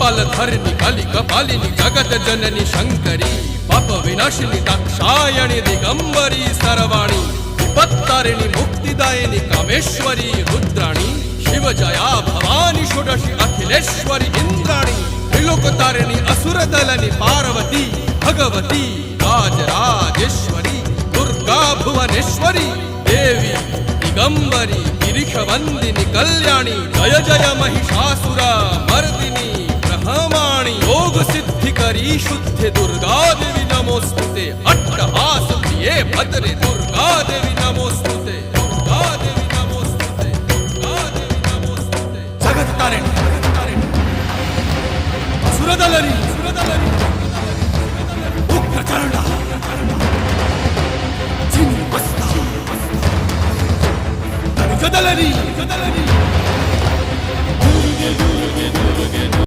कपालधरिणि कलि कपालिनि जगत जननी शंकरी पाप विनाशिनी दाक्षायणी दिगंबरी सर्वाणी विपत्तारिणी मुक्तिदायिनी कामेश्वरी रुद्राणी शिवजया भवानी षोडशी अखिलेश्वरी इंद्राणी त्रिलोकतारिणी असुरदलनि पार्वती भगवती राजराजेश्वरी दुर्गा भुवनेश्वरी देवी दिगंबरी गिरिशवंदिनी कल्याणी जय जय महिषासुर मर्दिनी ब्रह्माणी योग सिद्धिकरी शुद्धे दुर्गा देवी नमोस्तुते अट्टहास प्रिये भद्रे दुर्गा देवी नमोस्तुते दुर्गा देवी नमोस्तुते दुर्गा देवी नमोस्तुते जगत तारिणी असुरदलनी उग्रचरणा चिन्मस्ता गदलनी